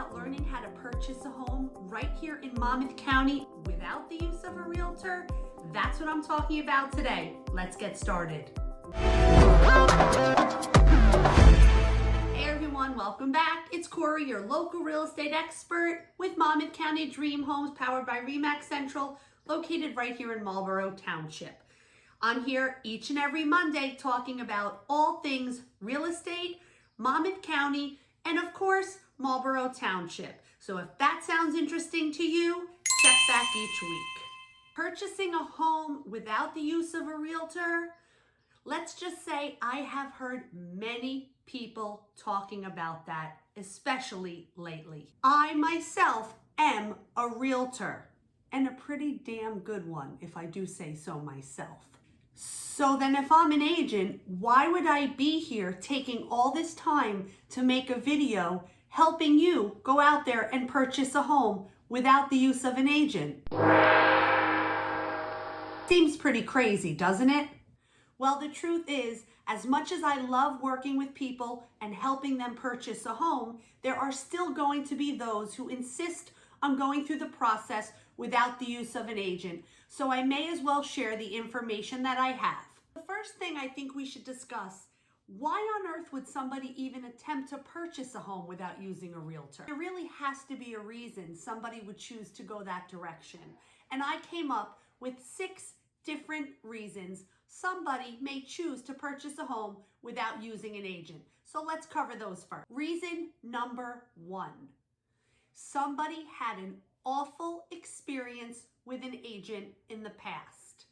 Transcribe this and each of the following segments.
about learning how to purchase a home right here in Monmouth County without the use of a realtor? That's what I'm talking about today. Let's get started. Hey everyone, welcome back. It's Corey, your local real estate expert with Monmouth County Dream Homes powered by RE/MAX Central, located right here in Marlboro Township. I'm here each and every Monday talking about all things real estate, Monmouth County, and of course, Marlboro Township. So if that sounds interesting to you, check back each week. Purchasing a home without the use of a realtor? Let's just say I have heard many people talking about that, especially lately. I myself am a realtor, and a pretty damn good one, if I do say so myself. So then if I'm an agent, why would I be here taking all this time to make a video helping you go out there and purchase a home without the use of an agent? Seems pretty crazy, doesn't it? Well, the truth is, as much as I love working with people and helping them purchase a home, there are still going to be those who insist on going through the process without the use of an agent. So I may as well share the information that I have. The first thing I think we should discuss, why on earth would somebody even attempt to purchase a home without using a realtor? There really has to be a reason somebody would choose to go that direction. And I came up with 6 different reasons somebody may choose to purchase a home without using an agent. So let's cover those first. Reason number 1. Somebody had an awful experience with an agent in the past.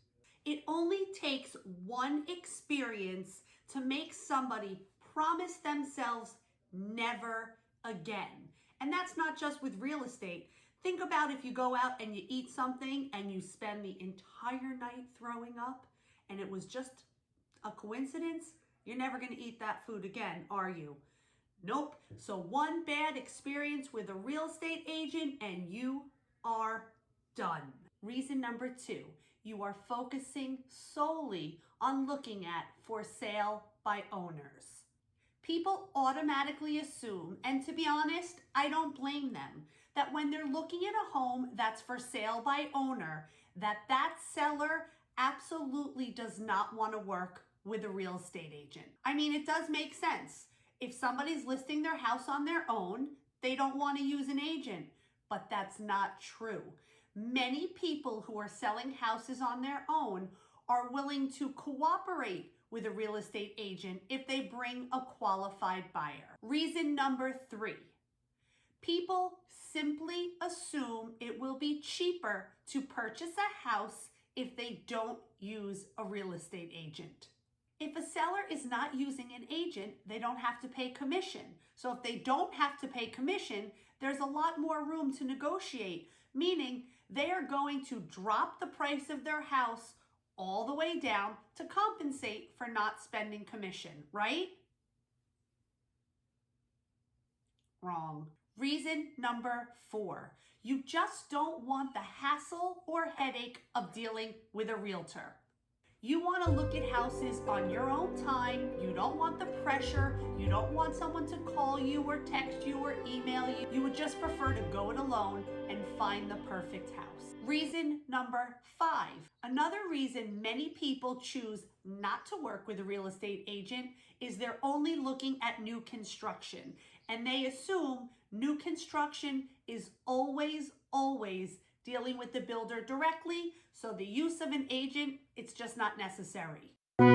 It only takes one experience to make somebody promise themselves never again. And that's not just with real estate. Think about if you go out and you eat something and you spend the entire night throwing up and it was just a coincidence. You're never going to eat that food again, are you? Nope. So one bad experience with a real estate agent and you are done. Reason number 2, you are focusing solely on looking at for sale by owners. People automatically assume, and to be honest, I don't blame them, that when they're looking at a home that's for sale by owner, that seller absolutely does not want to work with a real estate agent. I mean, it does make sense. If somebody's listing their house on their own, they don't want to use an agent, but that's not true. Many people who are selling houses on their own are willing to cooperate with a real estate agent if they bring a qualified buyer. Reason number 3, people simply assume it will be cheaper to purchase a house if they don't use a real estate agent. If a seller is not using an agent, they don't have to pay commission. So if they don't have to pay commission, there's a lot more room to negotiate, meaning they are going to drop the price of their house all the way down to compensate for not spending commission, right? Wrong. Reason number 4, you just don't want the hassle or headache of dealing with a realtor. You want to look at houses on your own time. You don't want the pressure. You don't want someone to call you or text you or email you. You would just prefer to go it alone and find the perfect house. Reason number 5. Another reason many people choose not to work with a real estate agent is they're only looking at new construction. And they assume new construction is always dealing with the builder directly, so the use of an agent, it's just not necessary. And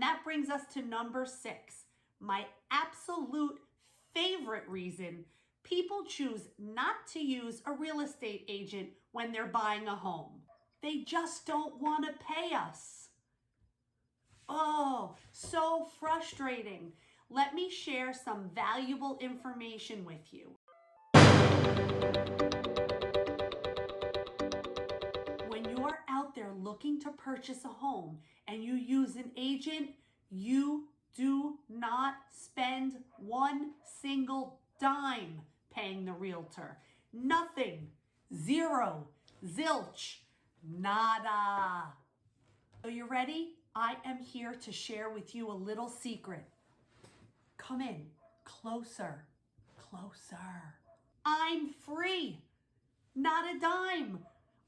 that brings us to number 6, my absolute favorite reason people choose not to use a real estate agent when they're buying a home. They just don't want to pay us. Oh, so frustrating. Let me share some valuable information with you. When you're out there looking to purchase a home and you use an agent, you do not spend one single dime paying the realtor. Nothing. Zero. Zilch. Nada. So you ready? I am here to share with you a little secret. Come in. Closer. Closer. I'm free. Not a dime.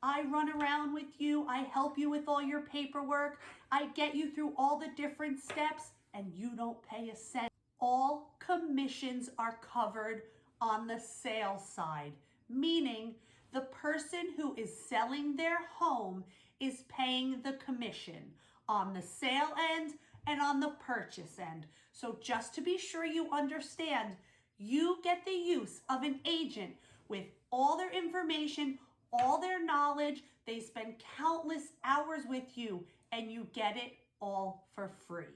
I run around with you. I help you with all your paperwork. I get you through all the different steps, and you don't pay a cent. All commissions are covered on the sales side, meaning the person who is selling their home is paying the commission on the sale end and on the purchase end. So just to be sure you understand, you get the use of an agent with all their information, all their knowledge. They spend countless hours with you, and you get it all for free.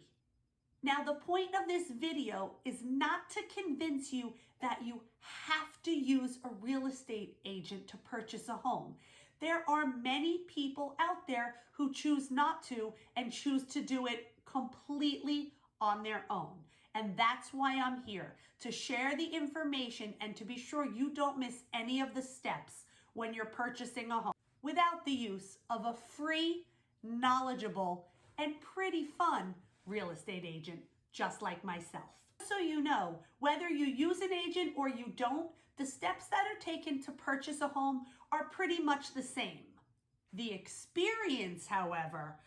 Now, the point of this video is not to convince you that you have to use a real estate agent to purchase a home. There are many people out there who choose not to and choose to do it completely on their own. And that's why I'm here, to share the information and to be sure you don't miss any of the steps when you're purchasing a home without the use of a free, knowledgeable, and pretty fun real estate agent just like myself. So you know, whether you use an agent or you don't, the steps that are taken to purchase a home are pretty much the same. The experience, however,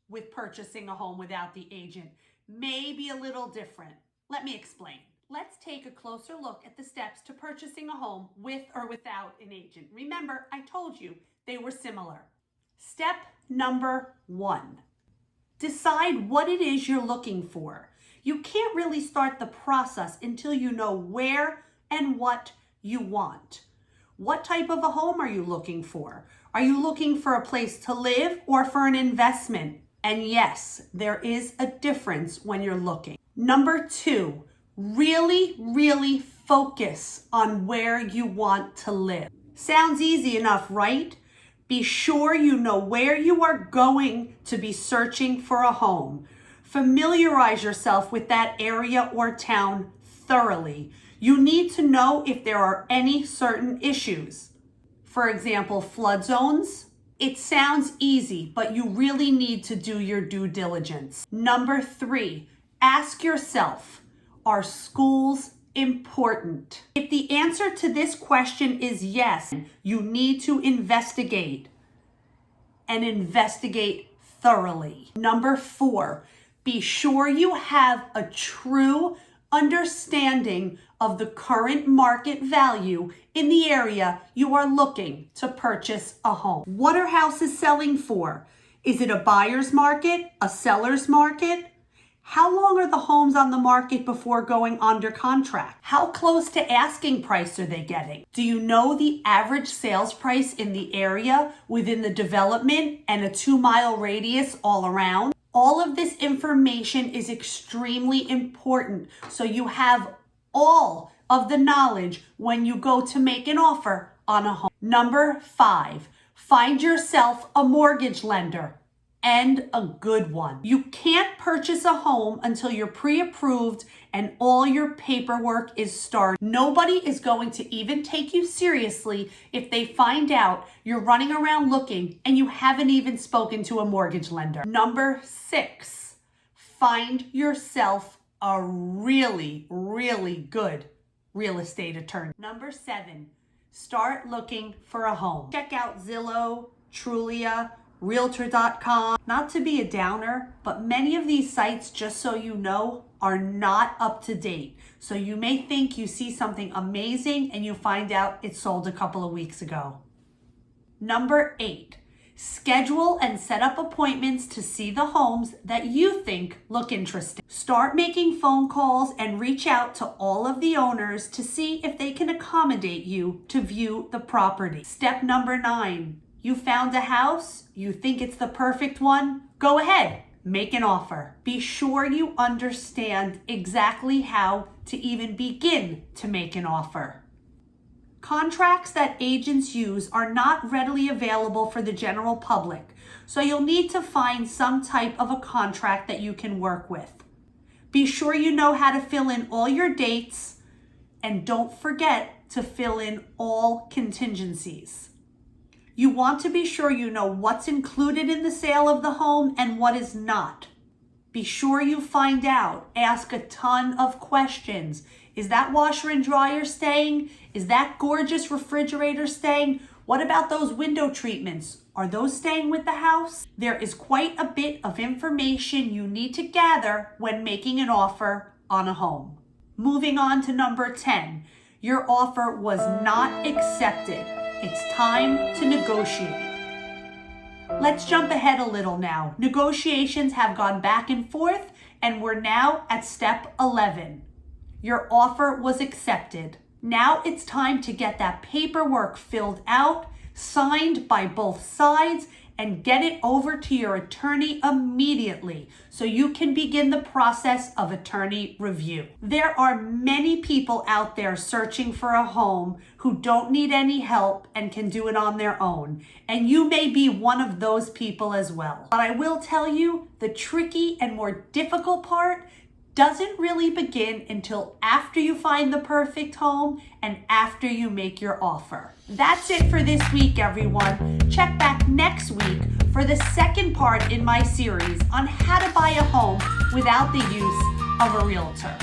with purchasing a home without the agent may be a little different. Let me explain. Let's take a closer look at the steps to purchasing a home with or without an agent. Remember, I told you they were similar. Step number 1. Decide what it is you're looking for. You can't really start the process until you know where and what you want. What type of a home are you looking for? Are you looking for a place to live or for an investment? And yes, there is a difference when you're looking. Number 2, really focus on where you want to live. Sounds easy enough, right? Be sure you know where you are going to be searching for a home. Familiarize yourself with that area or town thoroughly. You need to know if there are any certain issues. For example, flood zones. It sounds easy, but you really need to do your due diligence. Number 3, ask yourself, are schools important? If the answer to this question is yes, you need to investigate and investigate thoroughly. Number 4, be sure you have a true understanding of the current market value in the area you are looking to purchase a home. What are houses selling for? Is it a buyer's market, a seller's market? How long are the homes on the market before going under contract? How close to asking price are they getting? Do you know the average sales price in the area within the development and a 2-mile radius all around? All of this information is extremely important, so you have all of the knowledge when you go to make an offer on a home. Number 5, find yourself a mortgage lender, and a good one. You can't purchase a home until you're pre-approved and all your paperwork is started. Nobody is going to even take you seriously if they find out you're running around looking and you haven't even spoken to a mortgage lender. Number 6, find yourself a really good real estate attorney. Number 7, start looking for a home. Check out Zillow, Trulia, Realtor.com. Not to be a downer, but many of these sites, just so you know, are not up to date. So you may think you see something amazing and you find out it sold a couple of weeks ago. Number 8, schedule and set up appointments to see the homes that you think look interesting. Start making phone calls and reach out to all of the owners to see if they can accommodate you to view the property. Step number 9, you found a house, you think it's the perfect one, go ahead, make an offer. Be sure you understand exactly how to even begin to make an offer. Contracts that agents use are not readily available for the general public, so you'll need to find some type of a contract that you can work with. Be sure you know how to fill in all your dates, and don't forget to fill in all contingencies. You want to be sure you know what's included in the sale of the home and what is not. Be sure you find out. Ask a ton of questions. Is that washer and dryer staying? Is that gorgeous refrigerator staying? What about those window treatments? Are those staying with the house? There is quite a bit of information you need to gather when making an offer on a home. Moving on to number 10. Your offer was not accepted. It's time to negotiate. Let's jump ahead a little now. Negotiations have gone back and forth, and we're now at step 11. Your offer was accepted. Now it's time to get that paperwork filled out, signed by both sides, and get it over to your attorney immediately so you can begin the process of attorney review. There are many people out there searching for a home who don't need any help and can do it on their own. And you may be one of those people as well. But I will tell you, the tricky and more difficult part doesn't really begin until after you find the perfect home and after you make your offer. That's it for this week, everyone. Check back next week for the second part in my series on how to buy a home without the use of a realtor.